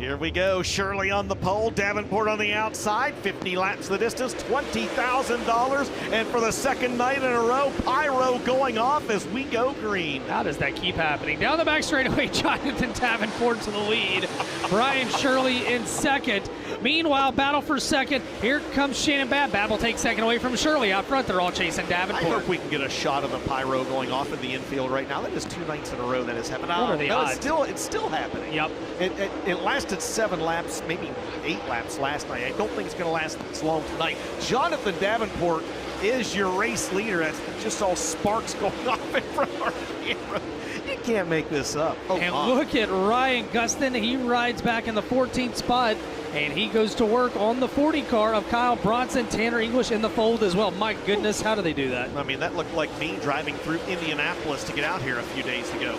Here we go, Shirley on the pole, Davenport on the outside, 50 laps the distance, $20,000, and for the second night in a row, pyro going off as we go green. How does that keep happening? Down the back straightaway, Jonathan Davenport to the lead. Brian Shirley in second. Meanwhile, battle for second. Here comes Shannon Babb. Babb will take second away from Shirley. Out front, they're all chasing Davenport. I hope we can get a shot of the pyro going off in the infield right now. That is 2 nights in a row that has happened. What are the odds? It's still happening. Yep. It lasted 7 laps, maybe 8 laps last night. I don't think it's going to last this long tonight. Jonathan Davenport is your race leader. I just saw sparks going off in front of our camera. You can't make this up. Oh, and look at Ryan Gustin. He rides back in the 14th spot, and he goes to work on the 40 car of Kyle Bronson. Tanner English in the fold as well. My goodness, how do they do that? I mean, that looked like me driving through Indianapolis to get out here a few days ago.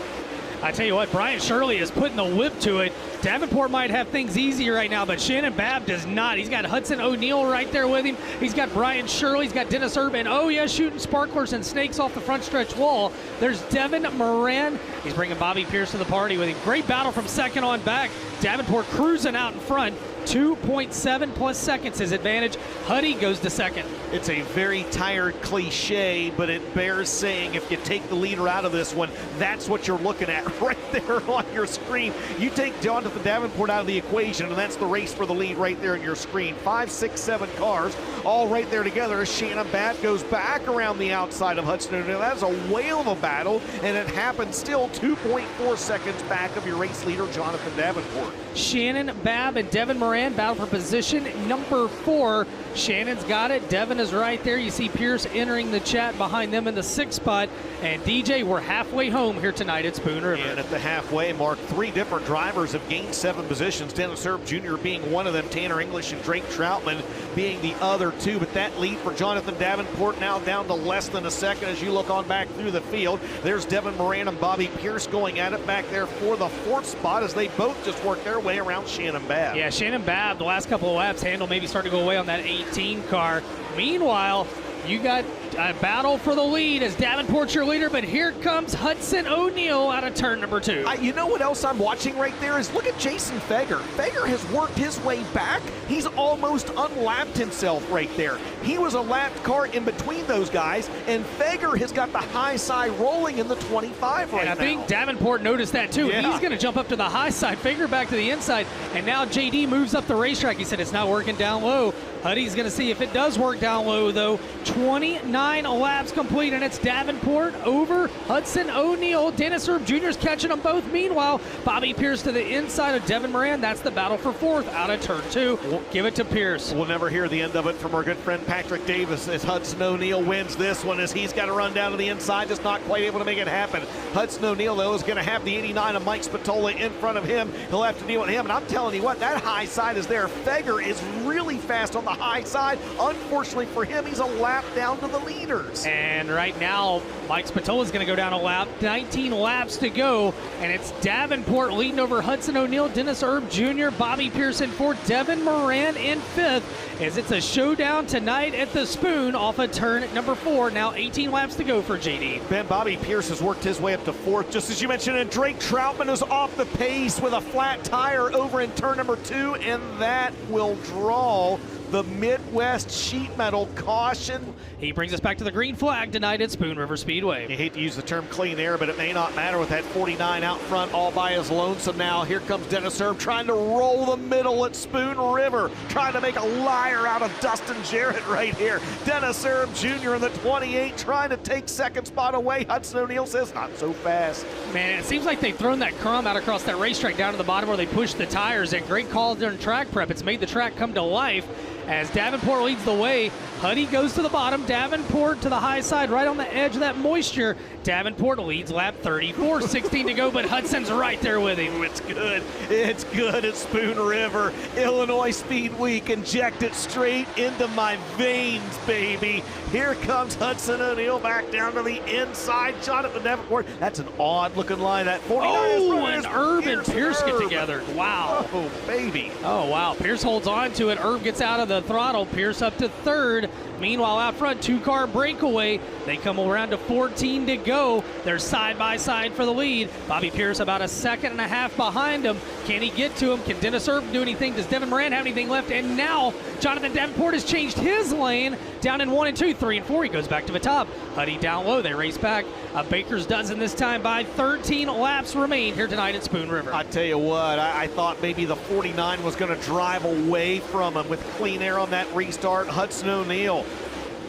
I tell you what, Brian Shirley is putting the whip to it. Davenport might have things easier right now, but Shannon Babb does not. He's got Hudson O'Neal right there with him. He's got Brian Shirley. He's got Dennis Urban. Oh, yeah, shooting sparklers and snakes off the front stretch wall. There's Devin Moran. He's bringing Bobby Pierce to the party with him. Great battle from second on back. Davenport cruising out in front. 2.7 plus seconds his advantage. Huddy goes to second. It's a very tired cliche, but it bears saying if you take the leader out of this one, that's what you're looking at right there on your screen. You take Jonathan Davenport out of the equation, and that's the race for the lead right there on your screen. 5, 6, 7 cars all right there together as Shannon Babb goes back around the outside of Hudson O'Neal. That's a whale of a battle, and it happened still 2.4 seconds back of your race leader, Jonathan Davenport. Shannon Babb and Devin Moran battle for position number 4. Shannon's got it. Devin is right there. You see Pierce entering the chat behind them in the 6th spot. And DJ, we're halfway home here tonight at Spoon River. And at the halfway mark, 3 different drivers have gained 7 positions. Dennis Erb Jr. being one of them, Tanner English and Drake Troutman being the other 2. But that lead for Jonathan Davenport now down to less than a second as you look on back through the field. There's Devin Moran and Bobby Pierce going at it back there for the 4th spot as they both just work their way around Shannon Babb. Yeah, Shannon Babb, the last couple of laps, handle maybe starting to go away on that 18 car. Meanwhile, you got a battle for the lead as Davenport's your leader, but here comes Hudson O'Neal out of turn number 2. You know what else I'm watching right there is look at Jason Feger. Feger has worked his way back. He's almost unlapped himself right there. He was a lapped car in between those guys, and Feger has got the high side rolling in the 25 right now. And I think Davenport noticed that too. Yeah. He's going to jump up to the high side, Feger back to the inside, and now JD moves up the racetrack. He said it's not working down low. Huddy's going to see if it does work down low, though. 29 laps complete, and it's Davenport over Hudson O'Neal. Dennis Erb Jr. is catching them both. Meanwhile, Bobby Pierce to the inside of Devin Moran. That's the battle for 4th out of turn 2. We'll give it to Pierce. We'll never hear the end of it from our good friend Patrick Davis as Hudson O'Neal wins this one as he's got to run down to the inside, just not quite able to make it happen. Hudson O'Neal, though, is going to have the 89 of Mike Spatola in front of him. He'll have to deal with him, and I'm telling you what, that high side is there. Feger is really fast on the high side. Unfortunately for him, he's a lap down to the leaders. And right now, Mike Spatola is going to go down a lap. 19 laps to go, and it's Davenport leading over Hudson O'Neal, Dennis Erb Jr., Bobby Pearson 4th, Devin Moran in 5th, as it's a showdown tonight at the Spoon off of turn number 4. Now 18 laps to go for JD. Ben, Bobby Pierce has worked his way up to 4th, just as you mentioned, and Drake Troutman is off the pace with a flat tire over in turn number 2, and that will draw the Midwest Sheet Metal caution. He brings us back to the green flag tonight at Spoon River Speedway. You hate to use the term clean air, but it may not matter with that 49 out front all by his lonesome now. Here comes Dennis Erb trying to roll the middle at Spoon River, trying to make a liar out of Dustin Jarrett right here. Dennis Erb Jr. in the 28 trying to take 2nd spot away. Hudson O'Neal says not so fast. Man, it seems like they've thrown that crumb out across that racetrack down to the bottom where they push the tires. And great call during track prep. It's made the track come to life. As Davenport leads the way, Huddy goes to the bottom, Davenport to the high side, right on the edge of that moisture. Davenport leads lap 34, 16 to go, but Hudson's right there with him. It's good. It's good at Spoon River. Illinois Speedweek, inject it straight into my veins, baby. Here comes Hudson O'Neal back down to the inside. Jonathan Davenport. That's an odd-looking line. That 49 Oh, and Erb and Pierce get together. Wow. Oh, baby. Oh, wow. Pierce holds on to it. Erb gets out of the throttle. Pierce up to 3rd. Meanwhile, out front, 2-car breakaway. They come around to 14 to go. They're side by side for the lead. Bobby Pierce about a second and a half behind him. Can he get to him? Can Dennis Erb do anything? Does Devin Moran have anything left? And now Jonathan Davenport has changed his lane down in 1 and 2, 3 and 4. He goes back to the top. Huddy down low. They race back. A baker's dozen this time by 13 laps remain here tonight at Spoon River. I tell you what, I thought maybe the 49 was going to drive away from him with clean air on that restart. Hudson O'Neal,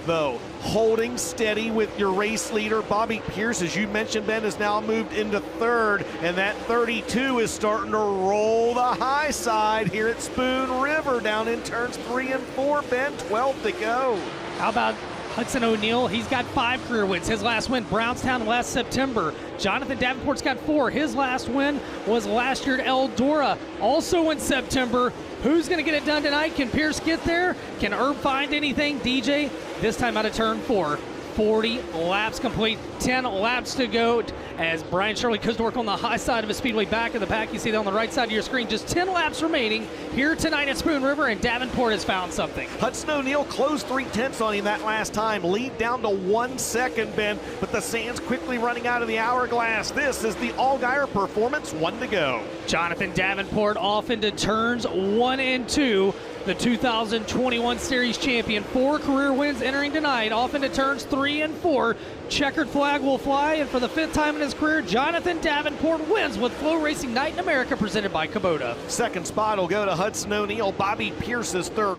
though, holding steady with your race leader. Bobby Pierce, as you mentioned, Ben, has now moved into third, and that 32 is starting to roll the high side here at Spoon River down in turns 3 and 4. Ben, 12 to go. How about Hudson O'Neal? He's got 5 career wins. His last win, Brownstown, last September. Jonathan Davenport's got 4. His last win was last year at Eldora, also in September. Who's going to get it done tonight? Can Pierce get there? Can Erb find anything? DJ, this time out of turn 4. 40 laps complete, 10 laps to go as Brian Shirley goes to work on the high side of his speedway back of the pack. You see that on the right side of your screen. Just 10 laps remaining here tonight at Spoon River, and Davenport has found something. Hudson O'Neal closed 3/10 on him that last time. Lead down to 1 second, Ben, but the sand's quickly running out of the hourglass. This is the Allgaier performance, 1 to go. Jonathan Davenport off into turns 1 and 2. The 2021 Series champion, 4 career wins entering tonight, off into turns 3 and 4. Checkered flag will fly, and for the 5th time in his career, Jonathan Davenport wins with FloRacing Night in America, presented by Kubota. Second spot will go to Hudson O'Neal. Bobby Pierce is third.